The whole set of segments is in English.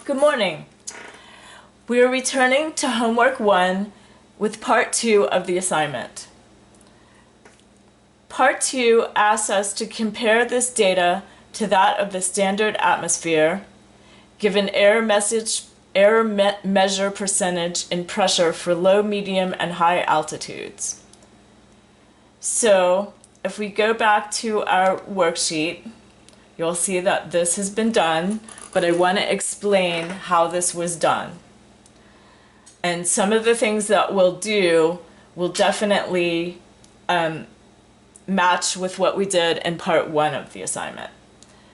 Good morning. We are returning to homework 1 with part 2 of the assignment. Part 2 asks us to compare this data to that of the standard atmosphere, give an error measure percentage in pressure for low, medium, and high altitudes. So if we go back to our worksheet, you'll see that this has been done, but I want to explain how this was done. And some of the things that we'll do will definitely match with what we did in part 1 of the assignment.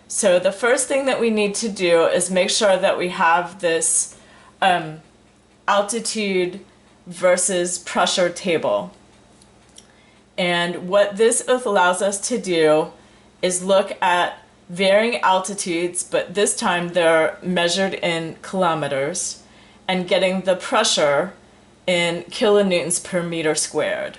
So the first thing that we need to do is make sure that we have this altitude versus pressure table. And what this allows us to do is look at varying altitudes, but this time they're measured in kilometers, and getting the pressure in kilonewtons per meter squared.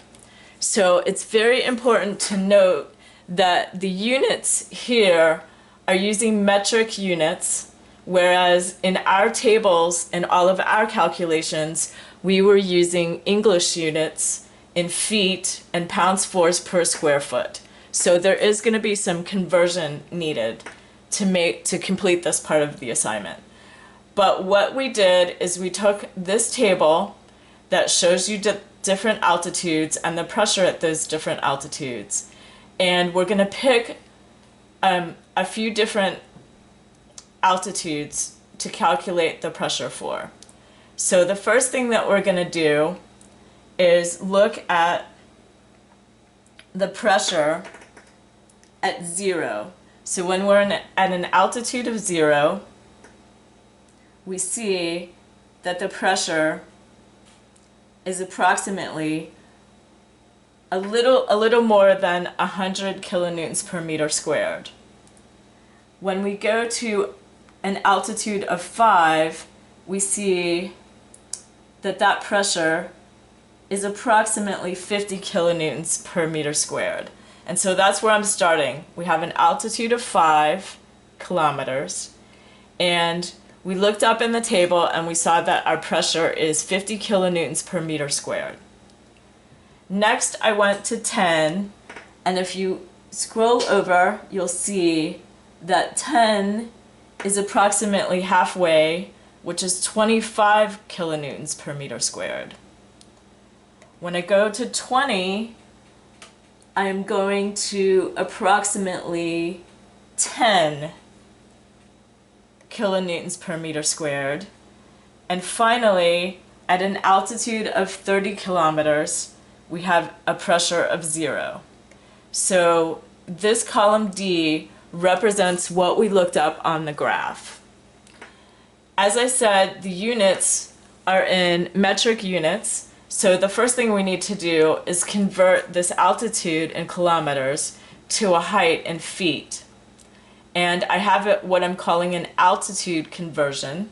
So it's very important to note that the units here are using metric units, whereas in our tables and all of our calculations, we were using English units in feet and pounds force per square foot. So there is going to be some conversion needed to complete this part of the assignment. But what we did is we took this table that shows you different altitudes and the pressure at those different altitudes, and we're going to pick a few different altitudes to calculate the pressure for. So the first thing that we're going to do is look at the pressure at 0. So when we're at an altitude of 0, we see that the pressure is approximately a little more than 100 kilonewtons per meter squared. When we go to an altitude of 5, we see that that pressure is approximately 50 kilonewtons per meter squared. And so that's where I'm starting. We have an altitude of 5 kilometers, and we looked up in the table and we saw that our pressure is 50 kilonewtons per meter squared. Next, I went to 10, and if you scroll over, you'll see that 10 is approximately halfway, which is 25 kilonewtons per meter squared. When I go to 20, I am going to approximately 10 kilonewtons per meter squared. And finally, at an altitude of 30 kilometers, we have a pressure of 0. So this column D represents what we looked up on the graph. As I said, the units are in metric units. So the first thing we need to do is convert this altitude in kilometers to a height in feet. And I have it what I'm calling an altitude conversion.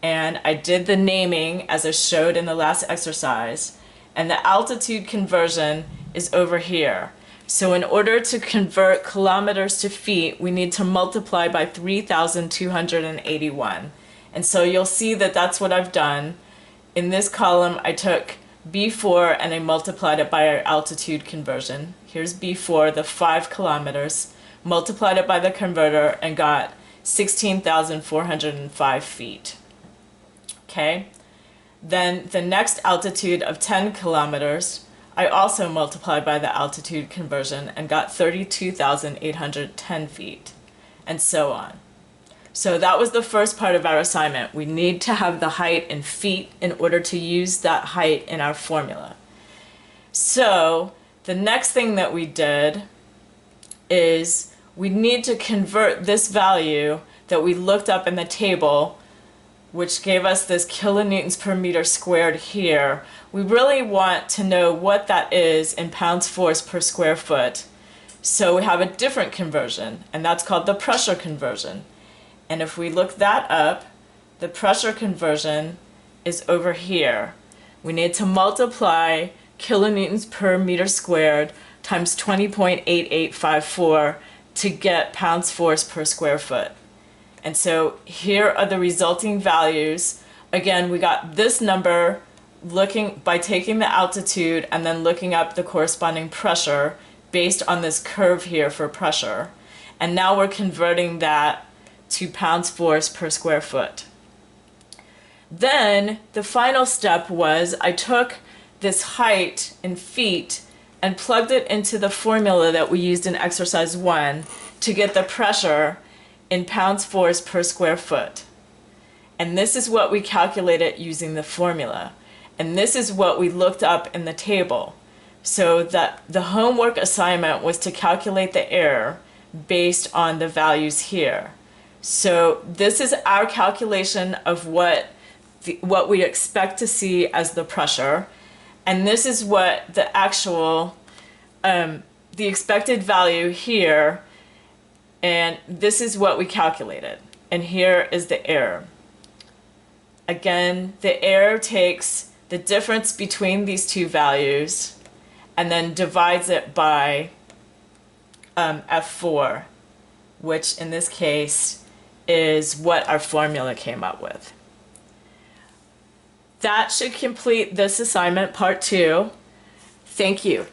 And I did the naming as I showed in the last exercise. And the altitude conversion is over here. So in order to convert kilometers to feet, we need to multiply by 3,281. And so you'll see that that's what I've done. In this column, I took B4 and I multiplied it by our altitude conversion. Here's B4, the 5 kilometers, multiplied it by the converter and got 16,405 feet. Okay? Then the next altitude of 10 kilometers, I also multiplied by the altitude conversion and got 32,810 feet, and so on. So that was the first part of our assignment. We need to have the height in feet in order to use that height in our formula. So the next thing that we did is we need to convert this value that we looked up in the table, which gave us this kilonewtons per meter squared here. We really want to know what that is in pounds force per square foot. So we have a different conversion, and that's called the pressure conversion. And if we look that up, the pressure conversion is over here. We need to multiply kilonewtons per meter squared times 20.8854 to get pounds force per square foot. And so here are the resulting values. Again, we got this number by taking the altitude and then looking up the corresponding pressure based on this curve here for pressure. And now we're converting that to pounds force per square foot. Then the final step was I took this height in feet and plugged it into the formula that we used in exercise 1 to get the pressure in pounds force per square foot. And this is what we calculated using the formula. And this is what we looked up in the table. So that the homework assignment was to calculate the error based on the values here. So this is our calculation of what we expect to see as the pressure. And this is what the actual, the expected value here, and this is what we calculated. And here is the error. Again, the error takes the difference between these two values and then divides it by F4, which in this case is what our formula came up with. That should complete this assignment, part 2. Thank you.